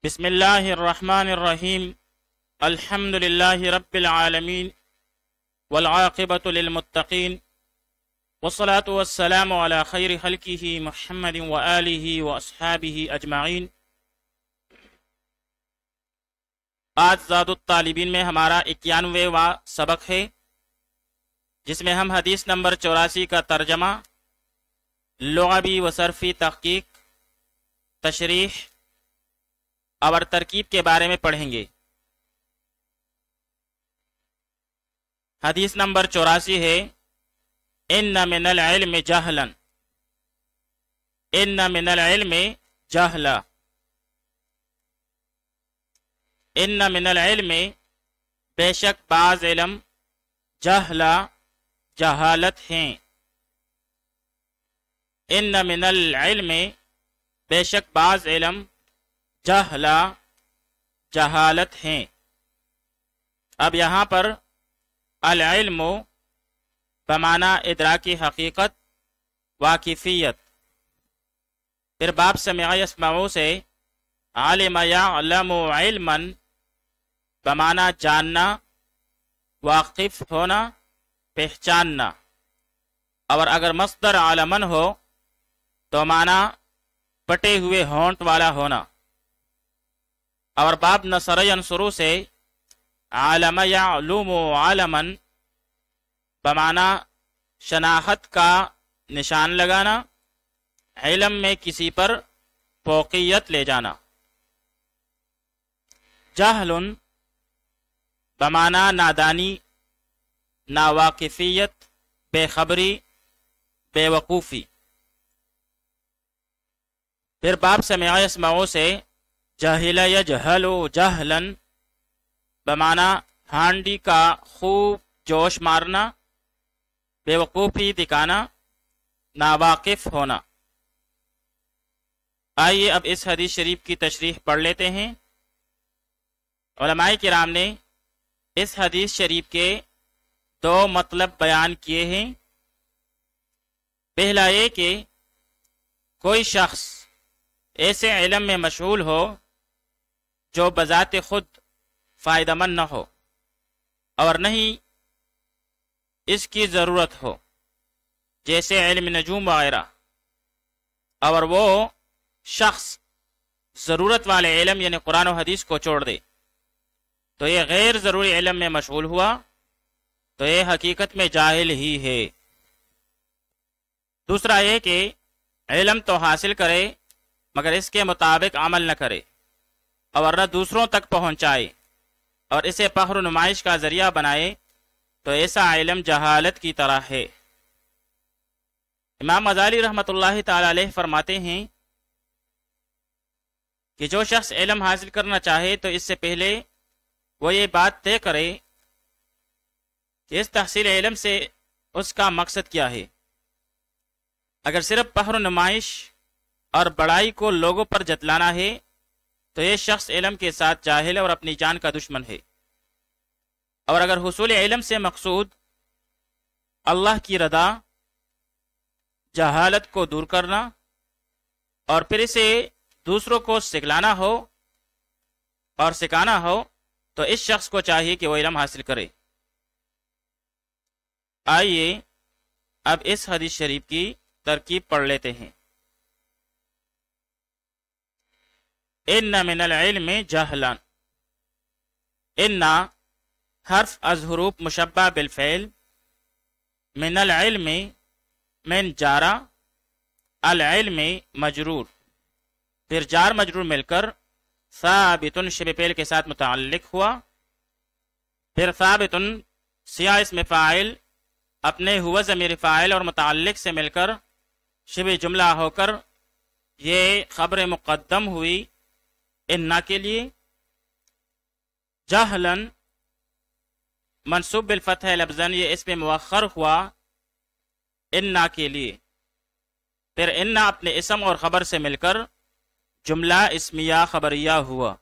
بسم اللہ الرحمن الرحیم الحمد للہ رب العالمین والعاقبۃ للمتقین والصلاة والسلام علی خیر خلقہ محمد وآلہ واصحابہ اجمعین۔ آج زاد الطالبین میں ہمارا 91واں سبق ہے، جس میں ہم حدیث نمبر 84 کا ترجمہ، لغوی و صرفی تحقیق، تشریح اور ترکیب کے بارے میں پڑھیں گے۔ حدیث نمبر 84 ہے، ان من العلم جہلا، ان من العلم جہلا، ان من العلم بے شک بعض علم، جہلا جہالت ہیں، ان من العلم بے شک بعض علم، جہلا جہالت ہیں۔ اب یہاں پر العلم بمعنی ادراکی حقیقت، واقفیت، پھر باب سمع یسمعو سے علم یعلم علما بمعنی جاننا، واقف ہونا، پہچاننا، اور اگر مصدر علمن ہو تو معنی پٹے ہوئے ہونٹ والا ہونا، اور باب نصر ینصرو سے علم یعلم علما بمعنی شناخت کا نشان لگانا، علم میں کسی پر فوقیت لے جانا۔ جہل بمعنی نادانی، ناواقفیت، بے خبری، بے وقوفی۔ پھر باب سمع یسمعو سے جہل یجہل جہلا بمعنی ہانڈی کا خوب جوش مارنا، بے وقوفی دکھانا، ناواقف ہونا۔ آئیے اب اس حدیث شریف کی تشریح پڑھ لیتے ہیں۔ علماء کرام نے اس حدیث شریف کے 2 مطلب بیان کیے ہیں۔ پہلا یہ کہ کوئی شخص ایسے علم میں مشغول ہو جو بذات خود فائدہ مند نہ ہو اور نہیں اس کی ضرورت ہو، جیسے علم نجوم وغیرہ، اور وہ شخص ضرورت والے علم یعنی قرآن و حدیث کو چھوڑ دے تو یہ غیر ضروری علم میں مشغول ہوا، تو یہ حقیقت میں جاہل ہی ہے۔ دوسرا یہ کہ علم تو حاصل کرے مگر اس کے مطابق عمل نہ کرے اور نہ دوسروں تک پہنچائے اور اسے فخر و نمائش کا ذریعہ بنائے، تو ایسا علم جہالت کی طرح ہے۔ امام غزالی رحمۃ اللہ تعالی علیہ فرماتے ہیں کہ جو شخص علم حاصل کرنا چاہے تو اس سے پہلے وہ یہ بات طے کرے کہ اس تحصیل علم سے اس کا مقصد کیا ہے۔ اگر صرف فخر و نمائش اور بڑائی کو لوگوں پر جتلانا ہے تو یہ شخص علم کے ساتھ جاہل اور اپنی جان کا دشمن ہے، اور اگر حصول علم سے مقصود اللہ کی رضا، جہالت کو دور کرنا اور پھر اسے دوسروں کو سکھلانا ہو اور سکھانا ہو تو اس شخص کو چاہیے کہ وہ علم حاصل کرے۔ آئیے اب اس حدیث شریف کی ترکیب پڑھ لیتے ہیں۔ ان من العلم جہلا، ان حرف از حروف مشبہ بالفعل، من العلم من جارا، العلم مجرور، پھر جار مجرور مل کر ثابت شبہ فعل کے ساتھ متعلق ہوا، پھر ثابت سیاہ اسم فاعل اپنے ہوا ضمیر فاعل اور متعلق سے مل کر شبہ جملہ ہو کر یہ خبر مقدم ہوئی انا کے لیے۔ جہلن منصوب بالفتح لفظاً، یہ اس پہ مؤخر ہوا انا کے لیے، پھر انا اپنے اسم اور خبر سے مل کر جملہ اسمیہ خبریہ ہوا۔